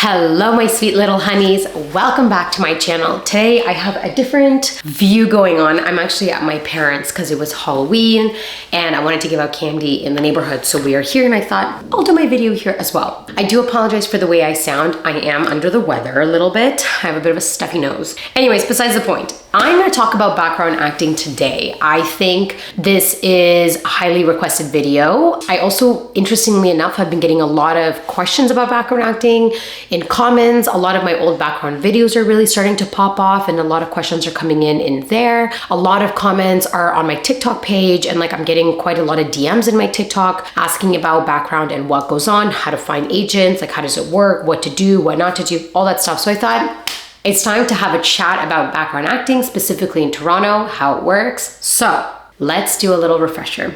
Hello, my sweet little honeys. Welcome back to my channel. Today I have a different view going on. I'm actually at my parents' because it was Halloween and I wanted to give out candy in the neighborhood. So we are here and I thought I'll do my video here as well. I do apologize for the way I sound. I am under the weather a little bit. I have a bit of a stuffy nose. Anyways, besides the point, I'm going to talk about background acting today. I think this is a highly requested video. I also, interestingly enough, have been getting a lot of questions about background acting in comments. A lot of my old background videos are really starting to pop off and a lot of questions are coming in there. A lot of comments are on my TikTok page and I'm getting quite a lot of DMs in my TikTok asking about background and what goes on, how to find agents, how does it work, what to do, what not to do, all that stuff. So I thought it's time to have a chat about background acting, specifically in Toronto, how it works. So let's do a little refresher.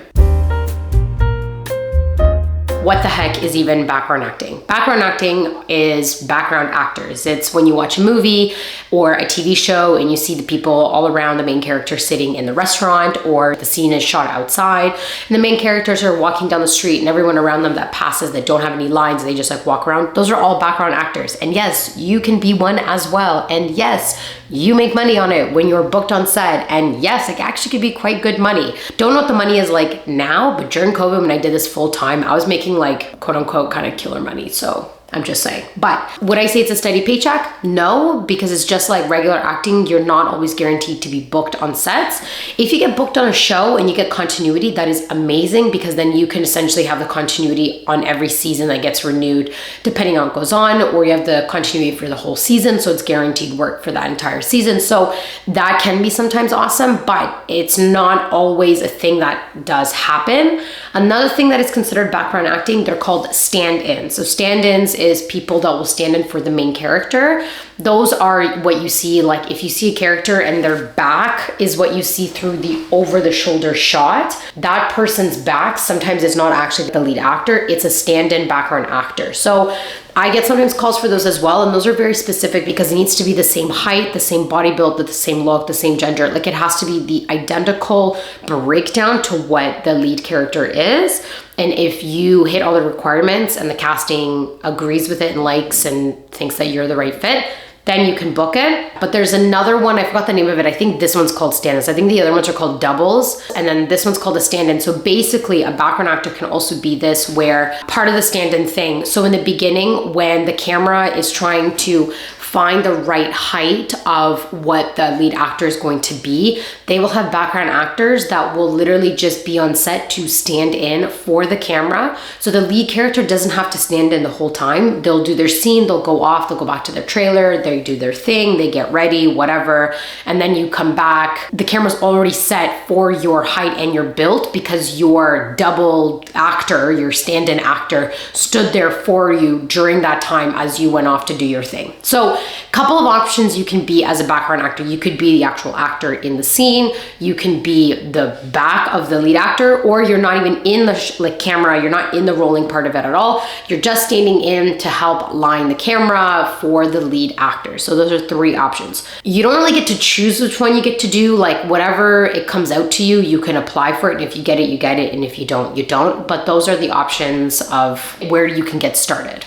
What the heck is even background acting? Background acting is background actors. It's when you watch a movie or a TV show and you see the people all around the main character sitting in the restaurant, or the scene is shot outside and the main characters are walking down the street and everyone around them that passes that don't have any lines, they just walk around. Those are all background actors. And yes, you can be one as well. And yes, you make money on it when you're booked on set. And yes, it actually could be quite good money. Don't know what the money is like now, but during COVID when I did this full time, I was making quote unquote kind of killer money. So I'm just saying. But would I say it's a steady paycheck? No, because it's just like regular acting. You're not always guaranteed to be booked on sets. If you get booked on a show and you get continuity, that is amazing, because then you can essentially have the continuity on every season that gets renewed depending on what goes on, or you have the continuity for the whole season. So it's guaranteed work for that entire season. So that can be sometimes awesome, but it's not always a thing that does happen. Another thing that is considered background acting, they're called stand-ins. So stand-ins is people that will stand in for the main character. Those are what you see, if you see a character and their back is what you see through the over the shoulder shot, that person's back sometimes is not actually the lead actor, it's a stand-in background actor. So I get sometimes calls for those as well, and those are very specific because it needs to be the same height, the same body build, the same look, the same gender. It has to be the identical breakdown to what the lead character is. And if you hit all the requirements and the casting agrees with it and likes and thinks that you're the right fit, then you can book it. But there's another one, I forgot the name of it. I think this one's called stand-ins. I think the other ones are called doubles. And then this one's called a stand-in. So basically a background actor can also be this, where part of the stand-in thing. So in the beginning, when the camera is trying to find the right height of what the lead actor is going to be, they will have background actors that will literally just be on set to stand in for the camera. So the lead character doesn't have to stand in the whole time. They'll do their scene, they'll go off, they'll go back to their trailer, they do their thing, they get ready, whatever. And then you come back, the camera's already set for your height and your build, because your double actor, your stand-in actor, stood there for you during that time as you went off to do your thing. So couple of options you can be as a background actor. You could be the actual actor in the scene, you can be the back of the lead actor, or you're not even in the camera, you're not in the rolling part of it at all. You're just standing in to help line the camera for the lead actor. So those are three options. You don't really get to choose which one you get to do. Whatever it comes out to you, you can apply for it. And if you get it, you get it. And if you don't, you don't. But those are the options of where you can get started.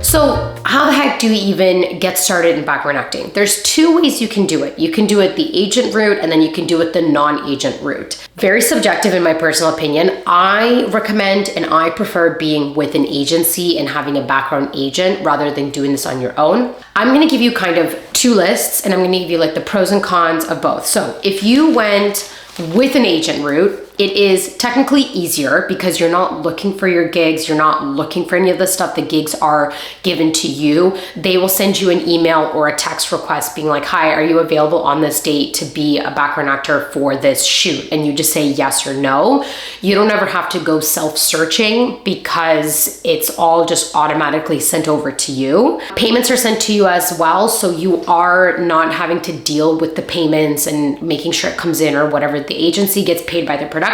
So how the heck do you even get started in background acting? There's two ways you can do it. You can do it the agent route, and then you can do it the non-agent route. Very subjective in my personal opinion. I recommend and I prefer being with an agency and having a background agent rather than doing this on your own. I'm gonna give you kind of two lists, and I'm gonna give you the pros and cons of both. So if you went with an agent route, it is technically easier because you're not looking for your gigs. You're not looking for any of the stuff. The gigs are given to you. They will send you an email or a text request being like, hi, are you available on this date to be a background actor for this shoot? And you just say yes or no. You don't ever have to go self-searching because it's all just automatically sent over to you. Payments are sent to you as well. So you are not having to deal with the payments and making sure it comes in or whatever. The agency gets paid by the production.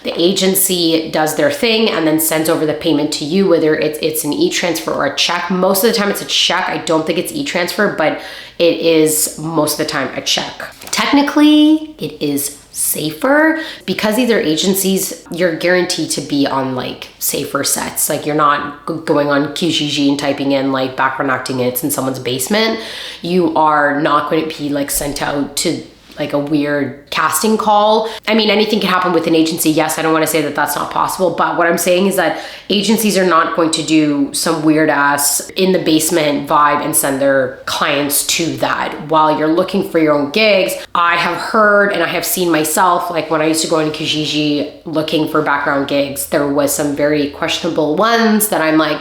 The agency does their thing and then sends over the payment to you, whether it's an e-transfer or a check. Most of the time it's a check. I don't think it's e-transfer, but it is most of the time a check. Technically, it is safer. Because these are agencies, you're guaranteed to be on like safer sets. Like you're not going on Kijiji and typing in like background acting, it's in someone's basement. You are not going to be like sent out to like a weird casting call. I mean, anything can happen with an agency. Yes, I don't want to say that that's not possible, but what I'm saying is that agencies are not going to do some weird ass in the basement vibe and send their clients to that. While you're looking for your own gigs, I have heard and I have seen myself, like when I used to go into Kijiji looking for background gigs, there was some very questionable ones that I'm like,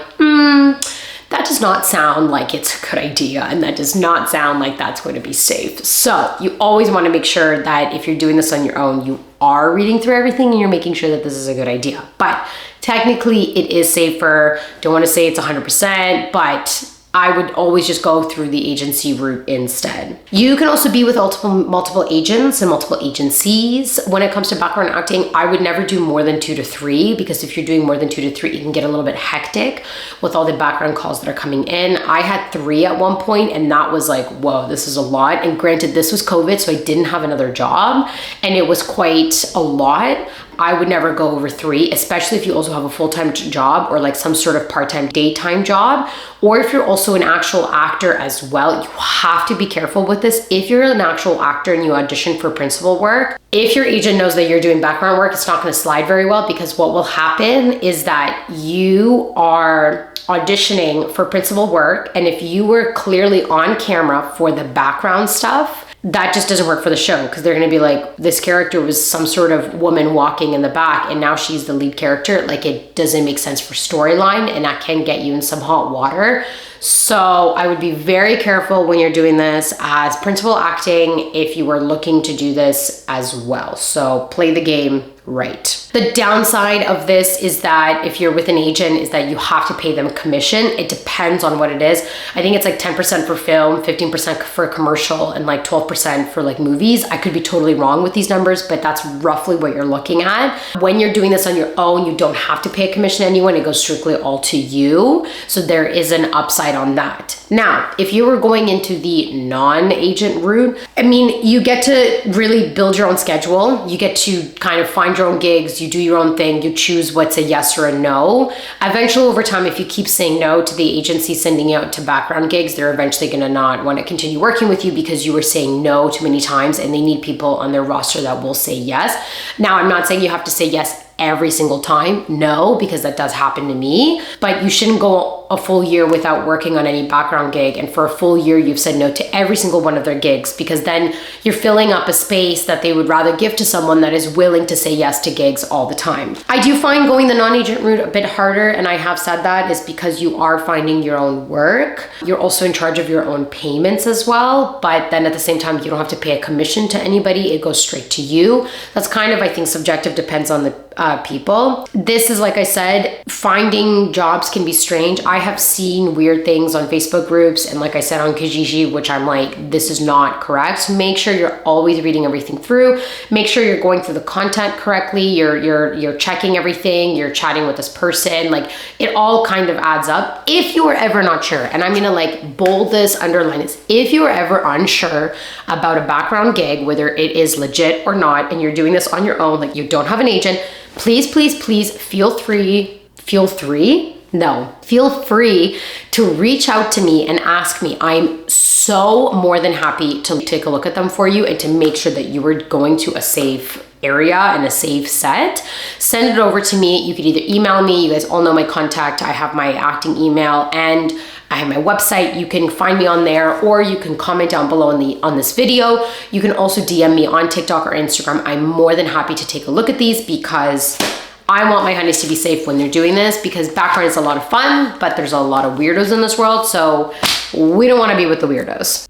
that does not sound like it's a good idea, and that does not sound like that's going to be safe. So you always want to make sure that if you're doing this on your own, you are reading through everything and you're making sure that this is a good idea. But technically it is safer. Don't want to say it's 100%, but I would always just go through the agency route instead. You can also be with multiple agents and multiple agencies. When it comes to background acting, I would never do more than 2 to 3, because if you're doing more than 2 to 3, it can get a little bit hectic with all the background calls that are coming in. I had 3 at one point, and that was like, whoa, this is a lot. And granted, this was COVID, so I didn't have another job, and it was quite a lot. I would never go over 3, especially if you also have a full-time job or like some sort of part-time daytime job, or if you're also an actual actor as well. You have to be careful with this. If you're an actual actor and you audition for principal work, if your agent knows that you're doing background work, it's not going to slide very well, because what will happen is that you are auditioning for principal work, and if you were clearly on camera for the background stuff, that just doesn't work for the show, because they're going to be like, this character was some sort of woman walking in the back and now she's the lead character. Like, it doesn't make sense for storyline, and that can get you in some hot water. So I would be very careful when you're doing this as principal acting if you are looking to do this as well. So play the game right. The downside of this is that if you're with an agent is that you have to pay them commission. It depends on what it is. I think it's like 10% for film, 15% for commercial, and like 12% for like movies. I could be totally wrong with these numbers, but that's roughly what you're looking at. When you're doing this on your own, you don't have to pay a commission to anyone. It goes strictly all to you. So there is an upside on that. Now, if you were going into the non-agent route, I mean, you get to really build your own schedule. You get to kind of find your own gigs. You do your own thing. You choose what's a yes or a no. Eventually, over time, if you keep saying no to the agency sending you out to background gigs, they're eventually going to not want to continue working with you because you were saying no too many times, and they need people on their roster that will say yes. Now, I'm not saying you have to say yes every single time. No, because that does happen to me, but you shouldn't go a full year without working on any background gig. And for a full year, you've said no to every single one of their gigs, because then you're filling up a space that they would rather give to someone that is willing to say yes to gigs all the time. I do find going the non-agent route a bit harder, and I have said that is because you are finding your own work. You're also in charge of your own payments as well, but then at the same time, you don't have to pay a commission to anybody. It goes straight to you. That's kind of, I think, subjective, depends on the people. This is, like I said, finding jobs can be strange. I have seen weird things on Facebook groups, and like I said, on Kijiji, which I'm like, this is not correct. So make sure you're always reading everything through. Make sure you're going through the content correctly. You're checking everything. You're chatting with this person. Like, it all kind of adds up. If you are ever not sure, and I'm gonna like bold this, underline this, if you are ever unsure about a background gig, whether it is legit or not, and you're doing this on your own, like you don't have an agent, please feel free to reach out to me and ask me. I'm so more than happy to take a look at them for you and to make sure that you are going to a safe area and a safe set. Send it over to me. You could either email me. You guys all know my contact. I have my acting email and I have my website. You can find me on there, or you can comment down below on this video. You can also DM me on TikTok or Instagram. I'm more than happy to take a look at these, because I want my honeys to be safe when they're doing this, because background is a lot of fun, but there's a lot of weirdos in this world, so we don't want to be with the weirdos.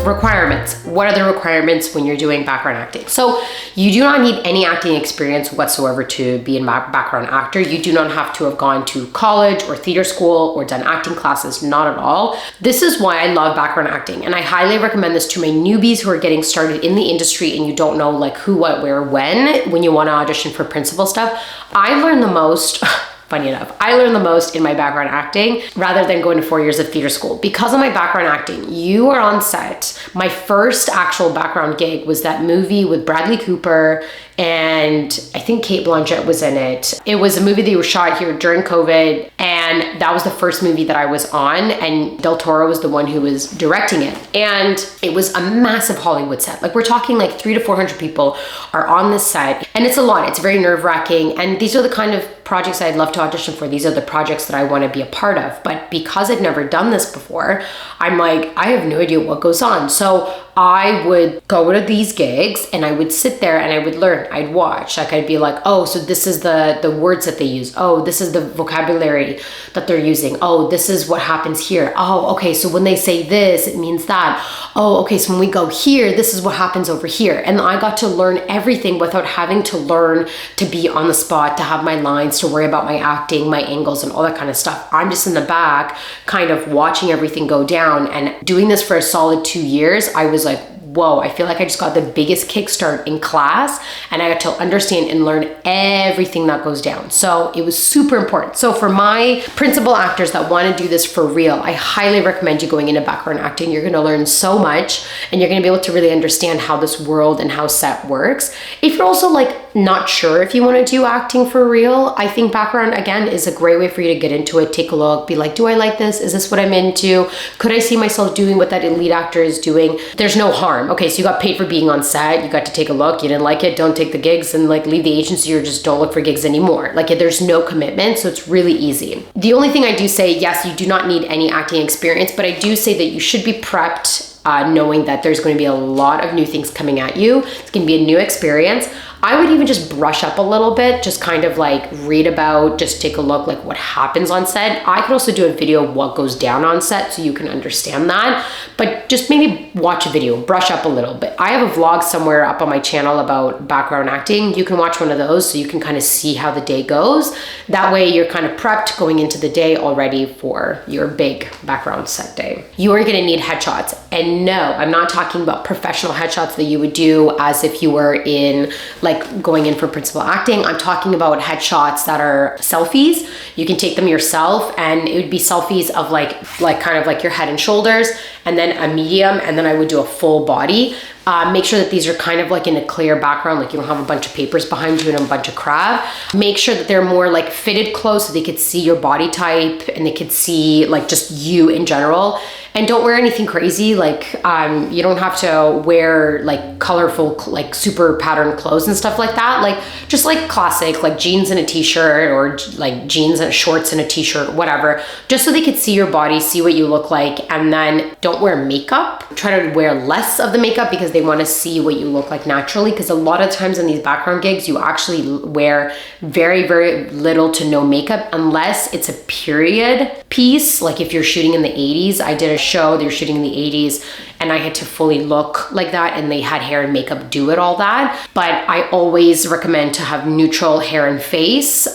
Requirements. What are the requirements when you're doing background acting? So you do not need any acting experience whatsoever to be a background actor. You do not have to have gone to college or theater school or done acting classes, not at all. This is why I love background acting, and I highly recommend this to my newbies who are getting started in the industry and you don't know like who, what, where, when you want to audition for principal stuff. I learned the most funny enough. I learned the most in my background acting rather than going to 4 years of theater school. Because of my background acting, you are on set. My first actual background gig was that movie with Bradley Cooper and I think Cate Blanchett was in it. It was a movie that was shot here during COVID, and that was the first movie that I was on, and Del Toro was the one who was directing it. And it was a massive Hollywood set. Like, we're talking like 300 to 400 people are on this set, and it's a lot. It's very nerve-wracking, and these are the kind of projects I'd love to audition for. These are the projects that I want to be a part of. But because I've never done this before, I'm like, I have no idea what goes on. So I would go to these gigs and I would sit there and I would learn. I'd watch. Like, I'd be like, oh, so this is the words that they use. Oh, this is the vocabulary that they're using. Oh, this is what happens here. Oh, okay, so when they say this, it means that. Oh, okay, so when we go here, this is what happens over here. And I got to learn everything without having to learn to be on the spot, to have my lines, to worry about my acting, my angles, and all that kind of stuff. I'm just in the back kind of watching everything go down. And doing this for a solid 2 years, I was like, whoa, I feel like I just got the biggest kickstart in class, and I got to understand and learn everything that goes down. So it was super important. So for my principal actors that want to do this for real, I highly recommend you going into background acting. You're going to learn so much, and you're going to be able to really understand how this world and how set works. If you're also like not sure if you want to do acting for real, I think background, again, is a great way for you to get into it. Take a look, be like, do I like this? Is this what I'm into? Could I see myself doing what that lead actor is doing? There's no harm. Okay, so you got paid for being on set, you got to take a look, you didn't like it, don't take the gigs and like leave the agency or just don't look for gigs anymore. Like, there's no commitment, so it's really easy. The only thing I do say, yes, you do not need any acting experience, but I do say that you should be prepped, knowing that there's going to be a lot of new things coming at you. It's going to be a new experience. I would even just brush up a little bit, just kind of like read about, just take a look like what happens on set. I could also do a video of what goes down on set so you can understand that, but just maybe watch a video, brush up a little bit. I have a vlog somewhere up on my channel about background acting. You can watch one of those so you can kind of see how the day goes. That way you're kind of prepped going into the day already for your big background set day. You are gonna need headshots. And no, I'm not talking about professional headshots that you would do as if you were in like going in for principal acting. I'm talking about headshots that are selfies. You can take them yourself, and it would be selfies of like kind of like your head and shoulders, and then a medium, and then I would do a full body. Make sure that these are kind of like in a clear background, like you don't have a bunch of papers behind you and a bunch of crap. Make sure that they're more like fitted close so they could see your body type and they could see like just you in general. And don't wear anything crazy. Like you don't have to wear like colorful, like super patterned clothes and stuff like that. Like just like classic, like jeans and a t-shirt, or like jeans and shorts and a t-shirt, whatever, just so they could see your body, see what you look like. And then don't wear makeup. Try to wear less of the makeup because they want to see what you look like naturally. Because a lot of times in these background gigs, you actually wear very, very little to no makeup unless it's a period piece. Like if you're shooting in the 80s, I did a show, they were shooting in the 80s, and I had to fully look like that, and they had hair and makeup do it, all that. But I always recommend to have neutral hair and face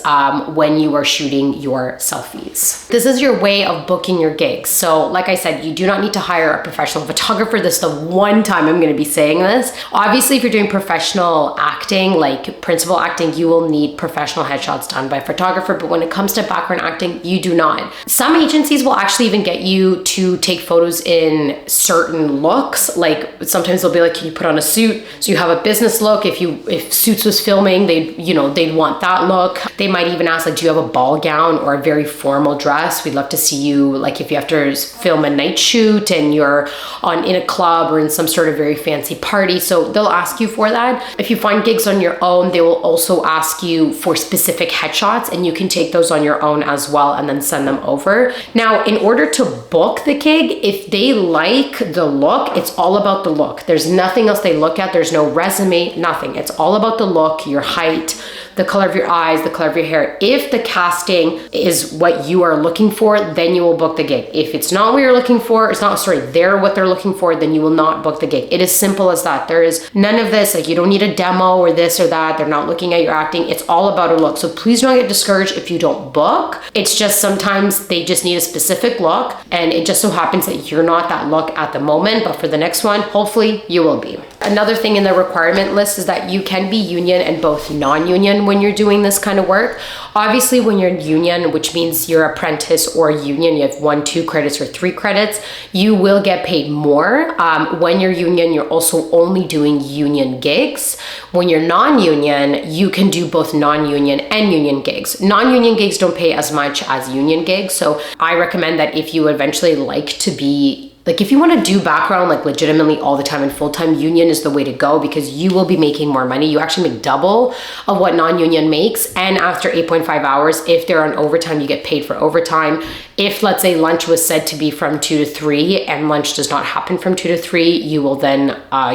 when you are shooting your selfies. This is your way of booking your gigs. So like I said, you do not need to hire a professional photographer. This is the one time I'm going to be saying this. Obviously, if you're doing professional acting, like principal acting, you will need professional headshots done by a photographer. But when it comes to background acting, you do not. Some agencies will actually even get you to take photos in certain looks. Like sometimes they'll be like, can you put on a suit? So you have a business look. If Suits was filming, they'd want that look. They might even ask, like, do you have a ball gown or a very formal dress? We'd love to see you, like if you have to film a night shoot and you're in a club or in some sort of very fancy party. So they'll ask you for that. If you find gigs on your own, they will also ask you for specific headshots, and you can take those on your own as well and then send them over. Now, in order to book the gig, if they like the look, it's all about the look. There's nothing else they look at. There's no resume, nothing. It's all about the look, your height, the color of your eyes, the color of your hair. If the casting is what you are looking for, then you will book the gig. If it's not what you're looking for, they're what they're looking for, then you will not book the gig. It is simple as that. There is none of this, like you don't need a demo or this or that. They're not looking at your acting. It's all about a look. So please don't get discouraged if you don't book. It's just sometimes they just need a specific look, and it just so happens that you're not that look at the moment, but for the next one, hopefully you will be. Another thing in the requirement list is that you can be union and both non-union union when you're doing this kind of work. Obviously, when you're union, which means you're apprentice or union, you have 1, 2 credits or 3 credits, you will get paid more. When you're union, you're also only doing union gigs. When you're non-union, you can do both non-union and union gigs. Non-union gigs don't pay as much as union gigs. So I recommend that if you eventually like to be, like if you want to do background like legitimately all the time and full-time, union is the way to go because you will be making more money. You actually make double of what non-union makes. And after 8.5 hours, if they're on overtime, you get paid for overtime. If let's say lunch was said to be from 2 to 3 and lunch does not happen from 2 to 3, you will then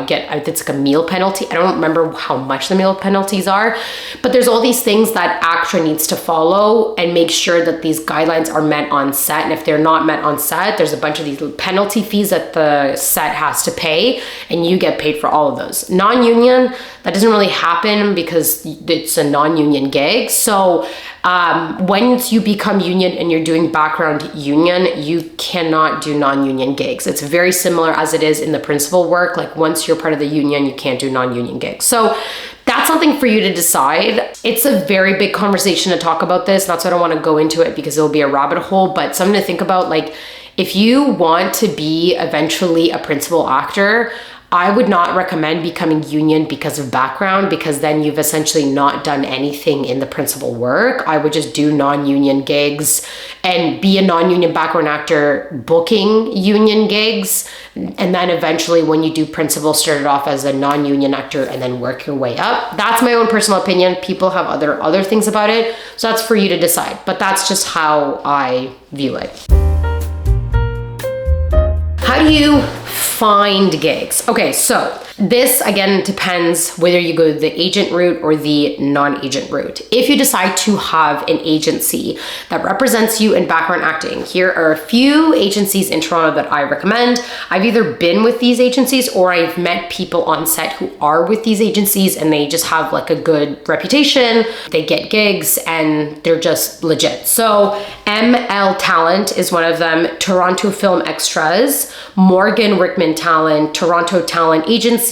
get, it's like a meal penalty. I don't remember how much the meal penalties are, but there's all these things that ACTRA needs to follow and make sure that these guidelines are met on set. And if they're not met on set, there's a bunch of these penalty fees that the set has to pay, and you get paid for all of those. Non-union, that doesn't really happen because it's a non-union gig. So once you become union and you're doing background union, you cannot do non-union gigs. It's very similar as it is in the principal work. Like once you're part of the union, you can't do non-union gigs. So that's something for you to decide. It's a very big conversation to talk about this. That's why I don't want to go into it because it'll be a rabbit hole, but something to think about. Like if you want to be eventually a principal actor, I would not recommend becoming union because of background, because then you've essentially not done anything in the principal work. I would just do non-union gigs and be a non-union background actor booking union gigs. And then eventually when you do principal, start it off as a non-union actor and then work your way up. That's my own personal opinion. People have other things about it. So that's for you to decide, but that's just how I view it. How do you find gigs? Okay, so this again depends whether you go the agent route or the non-agent route. If you decide to have an agency that represents you in background acting, here are a few agencies in Toronto that I recommend. I've either been with these agencies or I've met people on set who are with these agencies and they just have like a good reputation. They get gigs and they're just legit. So ML Talent is one of them, Toronto Film Extras, Morgan Rickman Talent, Toronto Talent Agency,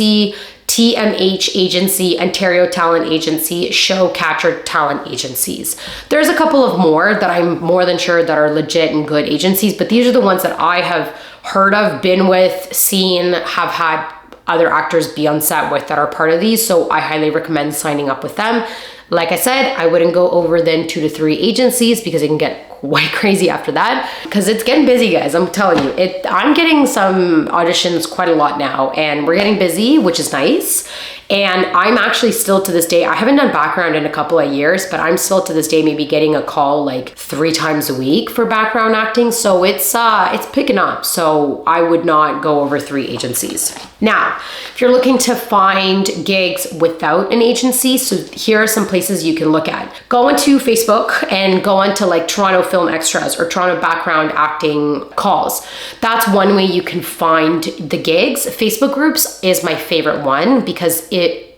TMH Agency, Ontario Talent Agency, Showcatcher Talent Agencies. There's a couple of more that I'm more than sure that are legit and good agencies, but these are the ones that I have heard of, been with, seen, have had other actors be on set with that are part of these. So I highly recommend signing up with them. Like I said, I wouldn't go over then 2 to 3 agencies because it can get quite crazy after that because it's getting busy, guys. I'm telling you, I'm getting some auditions quite a lot now and we're getting busy, which is nice. And I'm actually still to this day, I haven't done background in a couple of years, but I'm still to this day maybe getting a call like 3 times a week for background acting. So it's picking up. So I would not go over 3 agencies. Now, if you're looking to find gigs without an agency, so here are some places you can look at. Go into Facebook and go onto like Toronto Film Extras or Toronto Background Acting calls. That's one way you can find the gigs. Facebook groups is my favorite one because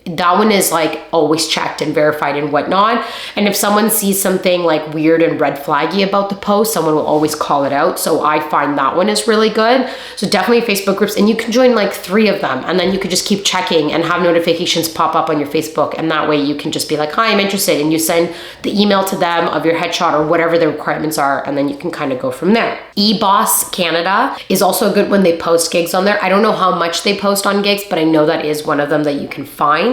that one is like always checked and verified and whatnot. And if someone sees something like weird and red flaggy about the post, someone will always call it out. So I find that one is really good. So definitely Facebook groups, and you can join like 3 of them and then you could just keep checking and have notifications pop up on your Facebook. And that way you can just be like, hi, I'm interested. And you send the email to them of your headshot or whatever the requirements are. And then you can kind of go from there. eBoss Canada is also a good one. They post gigs on there. I don't know how much they post on gigs, but I know that is one of them that you can find.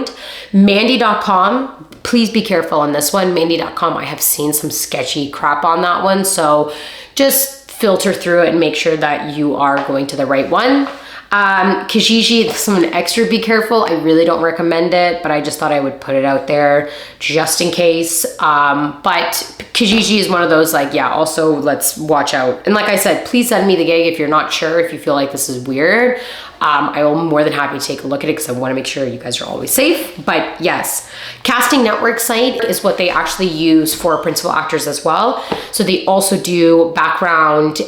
Mandy.com, please be careful on this one. Mandy.com, I have seen some sketchy crap on that one. So just filter through it and make sure that you are going to the right one. Kijiji, someone extra be careful. I really don't recommend it, but I just thought I would put it out there just in case. But Kijiji is one of those like, yeah, also let's watch out. And like I said, please send me the gig if you're not sure, if you feel like this is weird. I will more than happy to take a look at it because I want to make sure you guys are always safe. But yes, Casting Network site is what they actually use for principal actors as well. So they also do background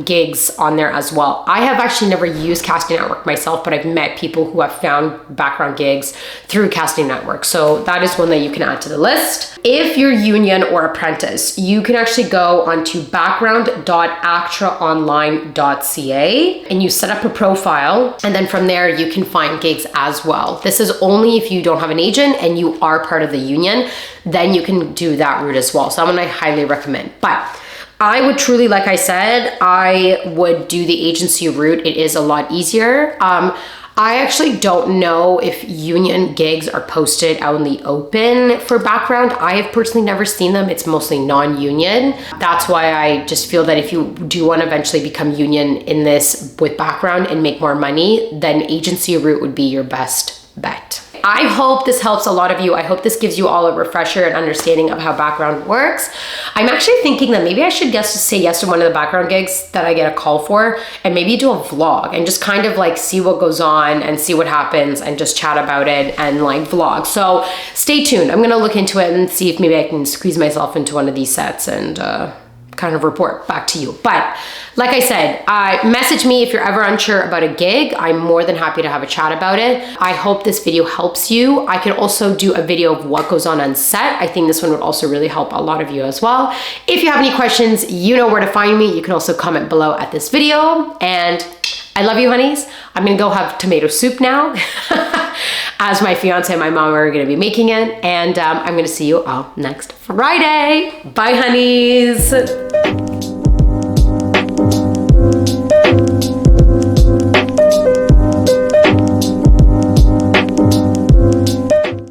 gigs on there as well. I have actually never used Casting Network myself, but I've met people who have found background gigs through Casting Network. So that is one that you can add to the list. If you're union or apprentice, you can actually go onto background.actraonline.ca and you set up a profile. know. And then from there, you can find gigs as well. This is only if you don't have an agent and you are part of the union, then you can do that route as well. So I'm gonna highly recommend. But I would truly, like I said, I would do the agency route. It is a lot easier. I actually don't know if union gigs are posted out in the open for background. I have personally never seen them. It's mostly non-union. That's why I just feel that if you do want to eventually become union in this with background and make more money, then agency route would be your best bet. I hope this helps a lot of you. I hope this gives you all a refresher and understanding of how background works. I'm actually thinking that maybe I should say yes to one of the background gigs that I get a call for, and maybe do a vlog and just kind of like see what goes on and see what happens and just chat about it and like vlog. So stay tuned. I'm gonna look into it and see if maybe I can squeeze myself into one of these sets and kind of report back to you. But like I said, message me if you're ever unsure about a gig. I'm more than happy to have a chat about it. I hope this video helps you. I could also do a video of what goes on set. I think this one would also really help a lot of you as well. If you have any questions, you know where to find me. You can also comment below at this video. And I love you, honeys. I'm gonna go have tomato soup now as my fiance and my mom are gonna be making it. And I'm gonna see you all next Friday. Bye, honeys.